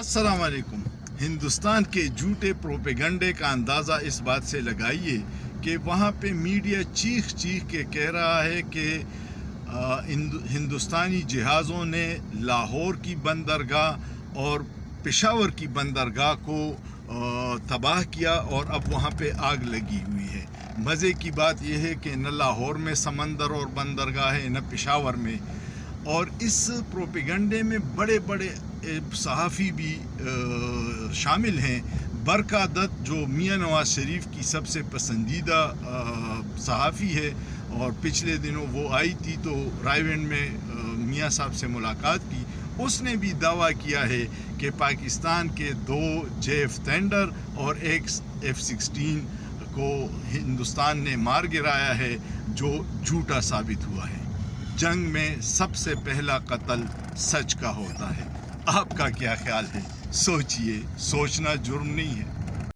अस्सलाम वालेकुम। हिंदुस्तान के झूठे प्रोपेगंडे का अंदाज़ा इस बात से लगाइए कि वहाँ पे मीडिया चीख चीख के कह रहा है कि हिंदुस्तानी जहाज़ों ने लाहौर की बंदरगाह और पेशावर की बंदरगाह को तबाह किया और अब वहाँ पे आग लगी हुई है। मज़े की बात यह है कि न लाहौर में समंदर और बंदरगाह है न पेशावर में, और इस प्रोपेगंडे में बड़े बड़े सहाफ़ी भी शामिल हैं। बरका दत्त जो मियां नवाज शरीफ की सबसे पसंदीदा सहाफ़ी है, और पिछले दिनों वो आई थी तो रायवेंड में मियां साहब से मुलाकात की। उसने भी दावा किया है कि पाकिस्तान के 2 जेफ थंडर और एक F-16 को हिंदुस्तान ने मार गिराया है, जो झूठा साबित हुआ है। जंग में सबसे पहला कत्ल सच का होता है। आपका क्या ख्याल है? सोचिए, सोचना जुर्म नहीं है।